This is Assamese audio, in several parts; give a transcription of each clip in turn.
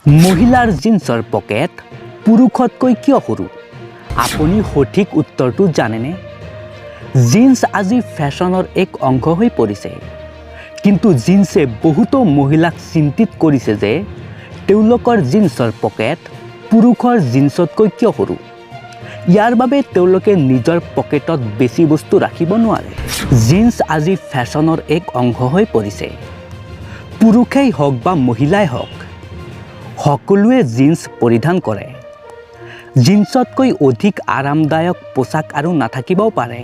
মহিলাৰ জিন্সৰ পকেট পুৰুষতকৈ কিয় সৰু? আপুনি সঠিক উত্তৰটো জানেনে? জিন্স আজি ফেশ্বনৰ এক অংশ হৈ পৰিছে, কিন্তু জিন্সে বহুতো মহিলাক চিন্তিত কৰিছে যে তেওঁলোকৰ জিন্সৰ পকেট পুৰুষৰ জিন্সতকৈ কিয় সৰু। ইয়াৰ বাবে তেওঁলোকে নিজৰ পকেটত বেছি বস্তু ৰাখিব নোৱাৰে। জিন্স আজি ফেশ্বনৰ এক অংশ হৈ পৰিছে। পুৰুষেই হওক বা মহিলাই হওক, সকলোৱে জিন্স পৰিধান কৰে। জিন্সতকৈ অধিক আৰামদায়ক পোছাক আৰু নাথাকিবও পাৰে,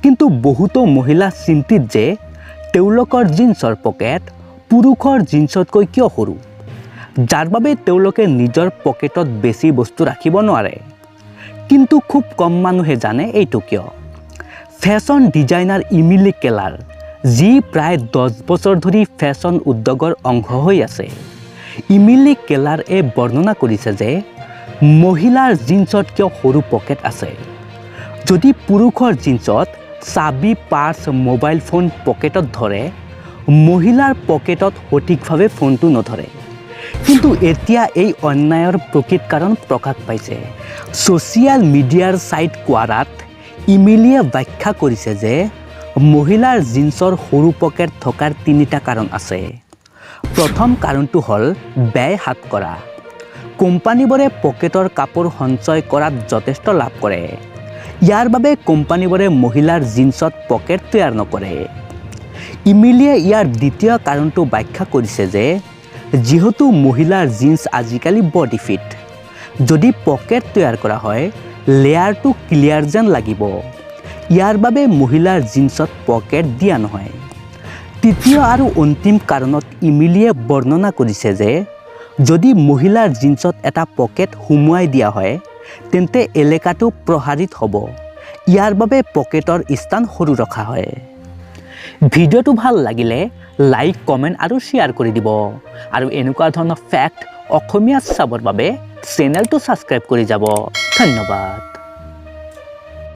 কিন্তু বহুতো মহিলা চিন্তিত যে তেওঁলোকৰ জিন্সৰ পকেট পুৰুষৰ জিন্সতকৈ কিয় সৰু, যাৰ বাবে তেওঁলোকে নিজৰ পকেটত বেছি বস্তু ৰাখিব নোৱাৰে। কিন্তু খুব কম মানুহে জানে এইটো কিয়। ফেশ্বন ডিজাইনাৰ ইমিলি কেলাৰ, যি প্ৰায় 10 বছৰ ধৰি ফেশ্বন উদ্যোগৰ অংশ হৈ আছে, ইমিলি কেলাৰে বৰ্ণনা কৰিছে যে মহিলাৰ জিন্সত কিয় সৰু পকেট আছে। যদি পুৰুষৰ জিন্সত চাবি, পাৰ্চ, মোবাইল ফোন পকেটত ধৰে, মহিলাৰ পকেটত সঠিকভাৱে ফোনটো নধৰে। কিন্তু এতিয়া এই অন্যায়ৰ প্ৰকৃত কাৰণ প্ৰকাশ পাইছে। ছ'চিয়েল মিডিয়াৰ ছাইট কোৱাৰাত ইমিলিয়ে ব্যাখ্যা কৰিছে যে মহিলাৰ জিন্সৰ সৰু পকেট থকাৰ 3টা কাৰণ আছে। প্ৰথম কাৰণটো হ'ল ব্যয় হ্ৰাস কৰা। কোম্পানীবোৰে পকেটৰ কাপোৰ সঞ্চয় কৰাত যথেষ্ট লাভ কৰে। ইয়াৰ বাবে কোম্পানীবোৰে মহিলাৰ জিন্সত পকেট তৈয়াৰ নকৰে। ইমিলিয়ে ইয়াৰ দ্বিতীয় কাৰণটো ব্যাখ্যা কৰিছে যে যিহেতু মহিলাৰ জিন্স আজিকালি বডি ফিট, যদি পকেট তৈয়াৰ কৰা হয়, লেয়াৰটো ক্লিয়াৰ যেন লাগিব। ইয়াৰ বাবে মহিলাৰ জিন্সত পকেট দিয়া নহয়। তৃতীয় আৰু অন্তিম কাৰণত ইমিলিয়ে বৰ্ণনা কৰিছে যে যদি মহিলাৰ জিন্সত এটা পকেট সুমুৱাই দিয়া হয়, তেন্তে এলেকাটো প্ৰসাৰিত হ'ব। ইয়াৰ বাবে পকেটৰ স্থান সৰু ৰখা হয়। ভিডিঅ'টো ভাল লাগিলে লাইক, কমেণ্ট আৰু শ্বেয়াৰ কৰি দিব। আৰু এনেকুৱা ধৰণৰ ফেক্ট অসমীয়াত চাবৰ বাবে চেনেলটো ছাবস্ক্ৰাইব কৰি যাব। ধন্যবাদ।